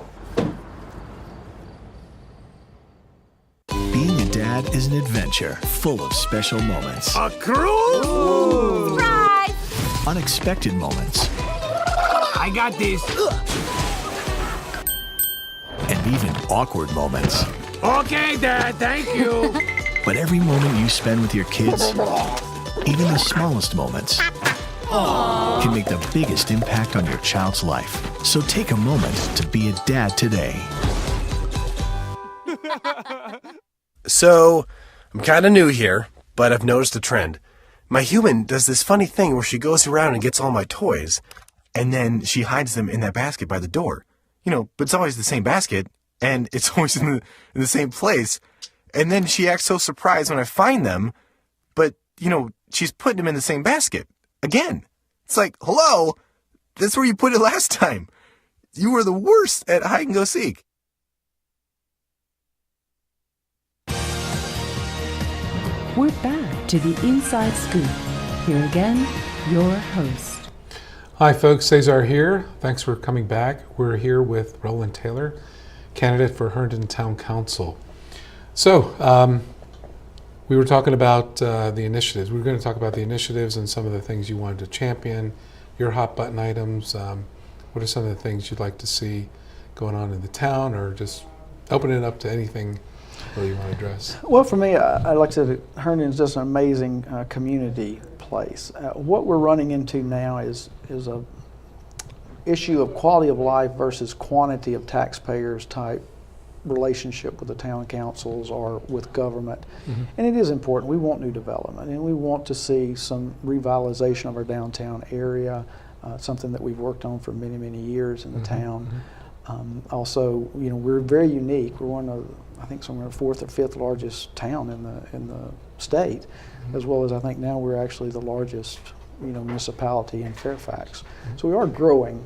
Being a dad is an adventure full of special moments. A cruise? Surprise! Unexpected moments. I got this. And even awkward moments. Okay, Dad, thank you. But every moment you spend with your kids, even the smallest moments, can make the biggest impact on your child's life. So take a moment to be a dad today. So, I'm kind of new here, but I've noticed a trend. My human does this funny thing where she goes around and gets all my toys, and then she hides them in that basket by the door. But it's always the same basket, and it's always in the same place. And then she acts so surprised when I find them, but, she's putting them in the same basket. Again. It's like, hello, that's where you put it last time. You were the worst at hide and go seek. We're back to the Inside Scoop. Here again, your host. Hi folks, Cesar here. Thanks for coming back. We're here with Rowland Taylor, candidate for Herndon Town Council. So, we were talking about the initiatives. We were going to talk about the initiatives and some of the things you wanted to champion, your hot button items. What are some of the things you'd like to see going on in the town, or just open it up to anything you want to address? Well, for me, like I said, Herndon's just an amazing community place. What we're running into now is a issue of quality of life versus quantity of taxpayers type relationship with the town councils or with government. And it is important. We want new development, and we want to see some revitalization of our downtown area, something that we've worked on for many, many years in the town. Also, we're very unique. We're one of, I think, somewhere fourth or fifth largest town in the state, as well as I think now we're actually the largest, municipality in Fairfax. So we are growing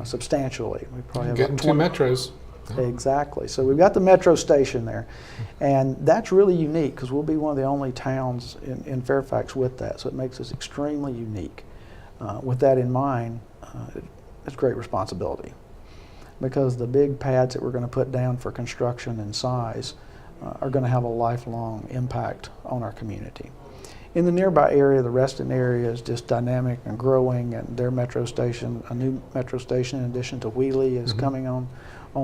substantially. We probably have getting 2 metros. Exactly. So we've got the metro station there, and that's really unique because we'll be one of the only towns in Fairfax with that. So it makes us extremely unique. With that in mind, it's great responsibility, because the big pads that we're going to put down for construction and size are going to have a lifelong impact on our community. In the nearby area, the Reston area is just dynamic and growing, and their metro station, a new metro station in addition to Wheelie, is coming on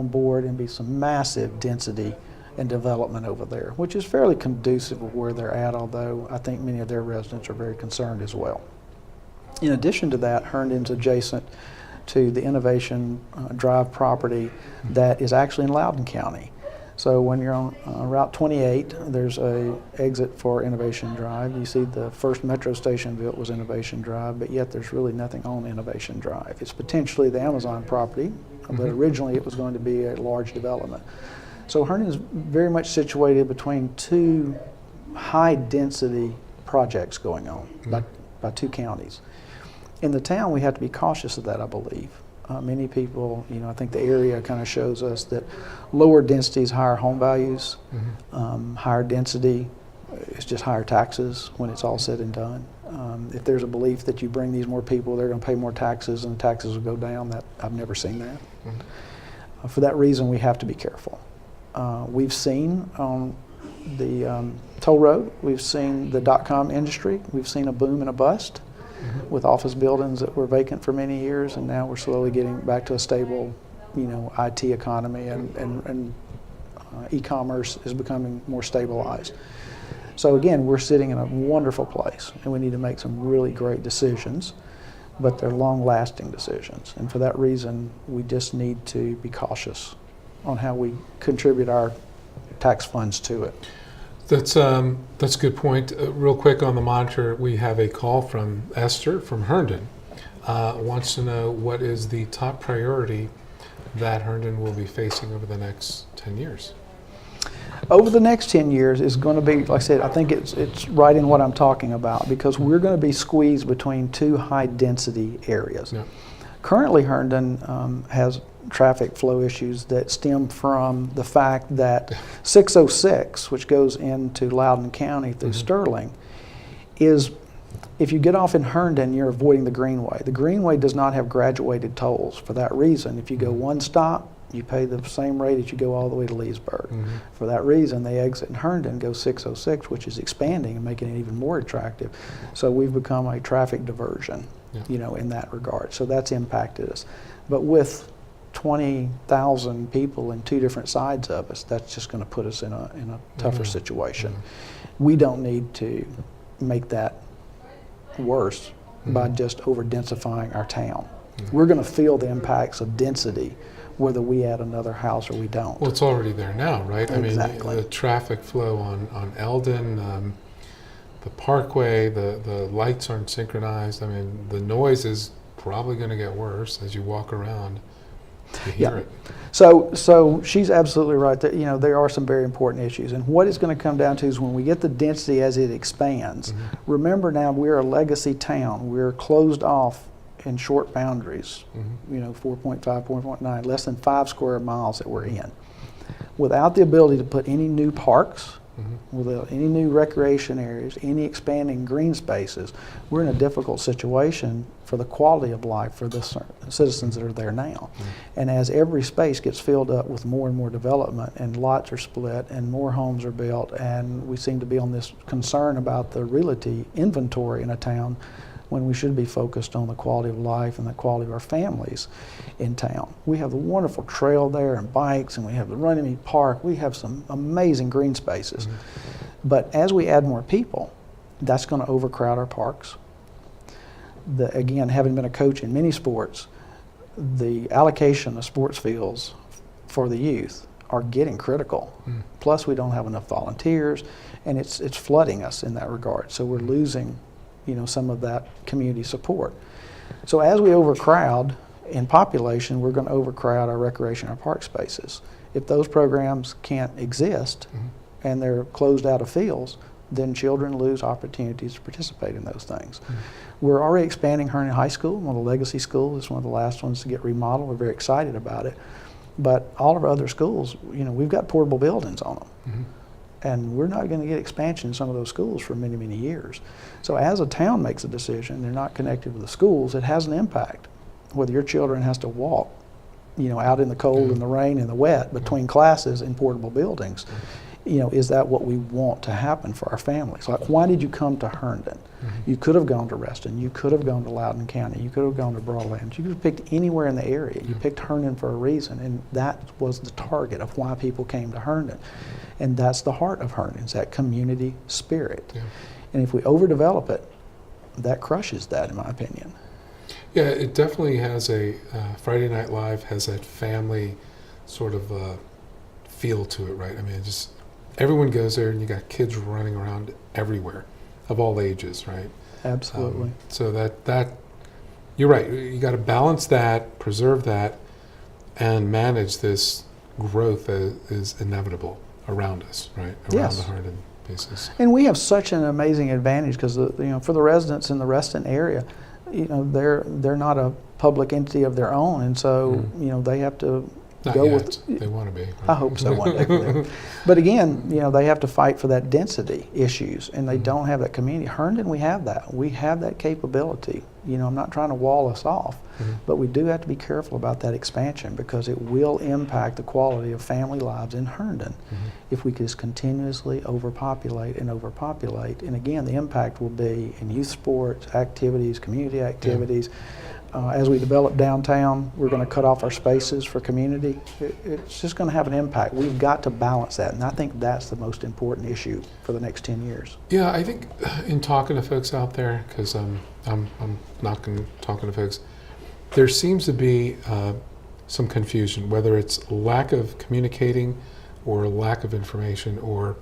board, and be some massive density and development over there, which is fairly conducive of where they're at, although I think many of their residents are very concerned as well. In addition to that, Herndon's adjacent to the Innovation Drive property that is actually in Loudoun County. So when you're on Route 28, there's a exit for Innovation Drive. You see the first metro station built was Innovation Drive, but yet there's really nothing on Innovation Drive. It's potentially the Amazon property, but originally it was going to be a large development. So Herndon is very much situated between 2 high-density projects going on by 2 counties. In the town, we have to be cautious of that, I believe. Many people, I think the area kind of shows us that lower density is higher home values, higher density is just higher taxes when it's all said and done. If there's a belief that you bring these more people, they're going to pay more taxes and taxes will go down, I've never seen that. For that reason, we have to be careful. We've seen on the toll road, we've seen the .com industry, we've seen a boom and a bust with office buildings that were vacant for many years, and now we're slowly getting back to a stable, IT economy, and e-commerce is becoming more stabilized. So again, we're sitting in a wonderful place, and we need to make some really great decisions, but they're long-lasting decisions. And for that reason, we just need to be cautious on how we contribute our tax funds to it. That's a good point. Real quick on the monitor, we have a call from Esther from Herndon. Wants to know what is the top priority that Herndon will be facing over the next 10 years. Over the next 10 years is going to be, like I said, I think it's right in what I'm talking about, because we're going to be squeezed between 2 high-density areas. Yeah. Currently, Herndon has traffic flow issues that stem from the fact that 606, which goes into Loudoun County through Sterling, is, if you get off in Herndon, you're avoiding the Greenway. The Greenway does not have graduated tolls. For that reason, if you go one stop, you pay the same rate as you go all the way to Leesburg. For that reason, they exit in Herndon, go 606, which is expanding and making it even more attractive. So we've become a traffic diversion, in that regard. So that's impacted us. But with 20,000 people in 2 different sides of us, that's just going to put us in a tougher situation. We don't need to make that worse by just over-densifying our town. We're going to feel the impacts of density whether we add another house or we don't. Well, it's already there now, right? Exactly. I mean, the traffic flow on Eldon, the parkway, the lights aren't synchronized. I mean, the noise is probably going to get worse as you walk around. You hear it. So she's absolutely right that, you know, there are some very important issues, and what it's going to come down to is when we get the density as it expands. Remember now, we're a legacy town. We're closed off in short boundaries. You know, 4.5, 4.9, less than 5 square miles that we're in. Without the ability to put any new parks, without any new recreation areas, any expanding green spaces, we're in a difficult situation for the quality of life for the citizens that are there now. And as every space gets filled up with more and more development, and lots are split, and more homes are built, and we seem to be on this concern about the realty inventory in a town, when we should be focused on the quality of life and the quality of our families in town. We have the wonderful trail there and bikes, and we have the Runnymede Park. We have some amazing green spaces. But as we add more people, that's going to overcrowd our parks. Again, having been a coach in many sports, the allocation of sports fields for the youth are getting critical. Plus, we don't have enough volunteers, and it's flooding us in that regard. So we're losing, you know, some of that community support. So as we overcrowd in population, we're going to overcrowd our recreation, our park spaces. If those programs can't exist and they're closed out of fields, then children lose opportunities to participate in those things. We're already expanding Herndon High School, one of the legacy schools. It's one of the last ones to get remodeled. We're very excited about it. But all of our other schools, you know, we've got portable buildings on them. And we're not going to get expansion in some of those schools for many, many years. So as a town makes a decision, they're not connected with the schools, it has an impact. Whether your children has to walk, you know, out in the cold and the rain and the wet between classes in portable buildings, you know, is that what we want to happen for our families? Like, why did you come to Herndon? You could have gone to Reston, you could have gone to Loudoun County, you could have gone to Broadlands, you could have picked anywhere in the area. You picked Herndon for a reason, and that was the target of why people came to Herndon. And that's the heart of Herndon, is that community spirit. And if we overdevelop it, that crushes that, in my opinion. Yeah, it definitely has a, Friday Night Live has that family sort of feel to it, right? I mean, just everyone goes there, and you got kids running around everywhere, of all ages, right? Absolutely. So that you're right. You got to balance that, preserve that, and manage this growth that is inevitable around us, right? Around the Herndon basis. And we have such an amazing advantage because, you know, for the residents in the Reston area, you know, they're not a public entity of their own, and so you know, they have to Not go yet. with. They want to be. I hope so one day. But again, you know, they have to fight for that density issues, and they don't have that community. Herndon, we have that. We have that capability. You know, I'm not trying to wall us off, but we do have to be careful about that expansion because it will impact the quality of family lives in Herndon if we just continuously overpopulate and overpopulate. And again, the impact will be in youth sports, activities, community activities. As we develop downtown, we're going to cut off our spaces for community. It's just going to have an impact. We've got to balance that, and I think that's the most important issue for the next 10 years. Yeah, I think in talking to folks out there, because I'm talking to folks, there seems to be some confusion, whether it's lack of communicating or lack of information, or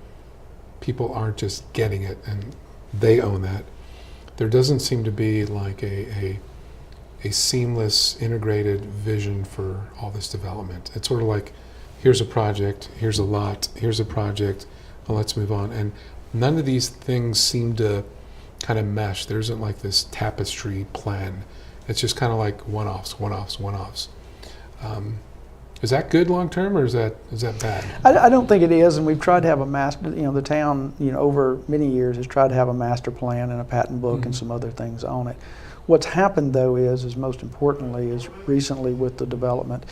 people aren't just getting it and they own that. There doesn't seem to be like a seamless, integrated vision for all this development. It's sort of like, here's a project, here's a lot, here's a project, well, let's move on. And none of these things seem to kind of mesh. There isn't like this tapestry plan. It's just kind of like one-offs, one-offs, one-offs. Is that good long-term, or is that bad? I don't think it is, and we've tried to have a master, you know, the town, you know, over many years has tried to have a master plan and a patent book and some other things on it. What's happened, though, is most importantly, is recently with the development,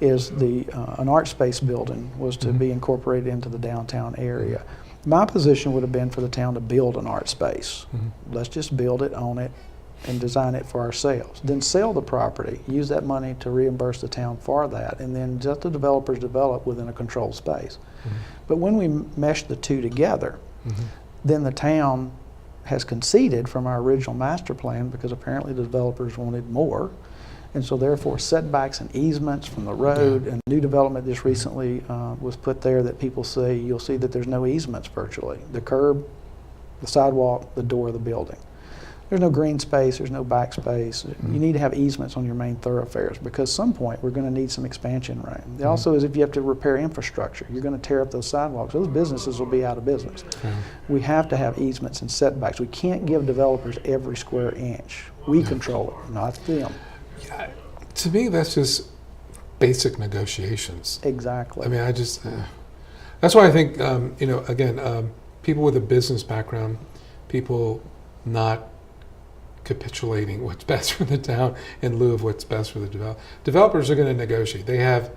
is an art space building was to be incorporated into the downtown area. My position would have been for the town to build an art space. Let's just build it, own it, and design it for ourselves. Then sell the property, use that money to reimburse the town for that, and then just the developers develop within a controlled space. But when we mesh the two together, then the town has conceded from our original master plan because apparently the developers wanted more. And so therefore setbacks and easements from the road and new development just recently was put there that people see, you'll see that there's no easements virtually. The curb the sidewalk, the door of the building. There's no green space, there's no back space. You need to have easements on your main thoroughfares because at some point we're going to need some expansion room. It also is if you have to repair infrastructure, you're going to tear up those sidewalks. Those businesses will be out of business. We have to have easements and setbacks. We can't give developers every square inch. We control it, not them. Yeah, to me, that's just basic negotiations. Exactly. I mean, I just, that's why I think, you know, again, people with a business background, people not capitulating what's best for the town in lieu of what's best for the developers are going to negotiate. They have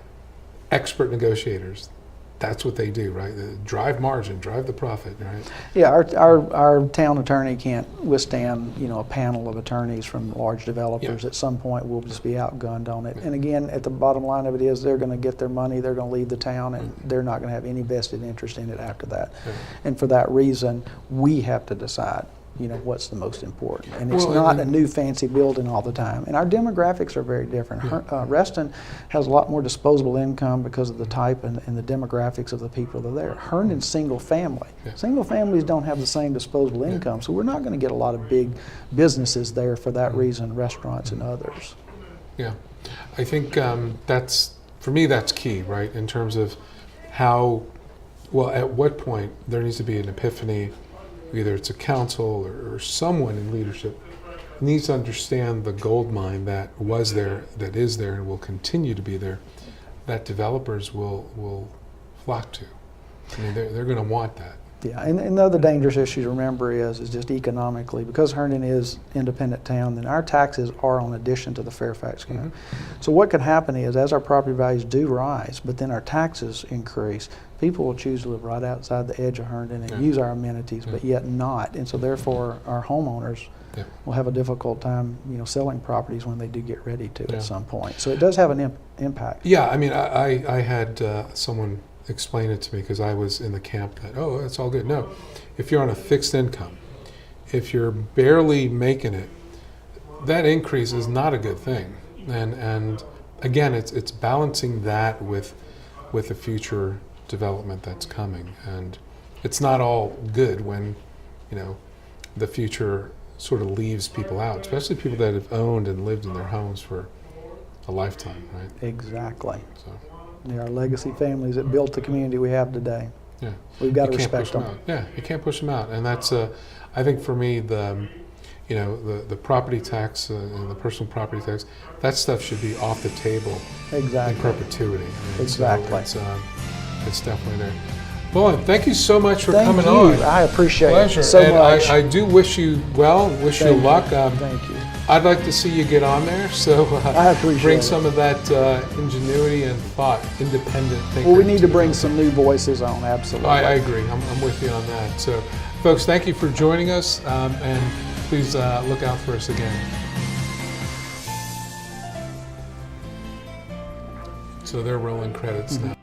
expert negotiators. That's what they do, right? They drive margin, drive the profit, right? Yeah, our town attorney can't withstand, you know, a panel of attorneys from large developers. At some point, we'll just be outgunned on it. And again, at the bottom line of it is they're going to get their money, they're going to leave the town, and they're not going to have any vested interest in it after that. And for that reason, we have to decide, you know, what's the most important. And it's not a new fancy building all the time. And our demographics are very different. Reston has a lot more disposable income because of the type and the demographics of the people that are there. Herndon's single family. Single families don't have the same disposable income, so we're not going to get a lot of big businesses there for that reason, restaurants and others. Yeah, I think that's, for me, that's key, right, in terms of how, well, at what point there needs to be an epiphany. Either it's a council or someone in leadership needs to understand the gold mine that was there, that is there, and will continue to be there, that developers will flock to. I mean, they're going to want that. Yeah, and the other dangerous issue to remember is just economically, because Herndon is independent town, then our taxes are on addition to the Fairfax County. So what could happen is, as our property values do rise, but then our taxes increase, people will choose to live right outside the edge of Herndon and use our amenities, but yet not. And so therefore, our homeowners will have a difficult time, you know, selling properties when they do get ready to at some point. So it does have an impact. Yeah, I mean, I had someone explain it to me because I was in the camp that, oh, it's all good. No, if you're on a fixed income, if you're barely making it, that increase is not a good thing. And again, it's balancing that with the future development that's coming. And it's not all good when, you know, the future sort of leaves people out, especially people that have owned and lived in their homes for a lifetime, right? Exactly. So. They're our legacy families that built the community we have today. Yeah, we've got to respect them. Yeah, you can't push them out, and that's I think for me the property tax and the personal property tax, that stuff should be off the table in perpetuity. I mean, exactly. So it's definitely there. Well, thank you so much for coming you. on. I appreciate Pleasure. it so much. I do wish you well. Wish you luck. Thank you. I'd like to see you get on there, so I appreciate bring it. some of that ingenuity and thought, independent thinking. Well, we need to bring some new voices on, absolutely. I agree. I'm with you on that. So, folks, thank you for joining us, and please look out for us again. So they're rolling credits now.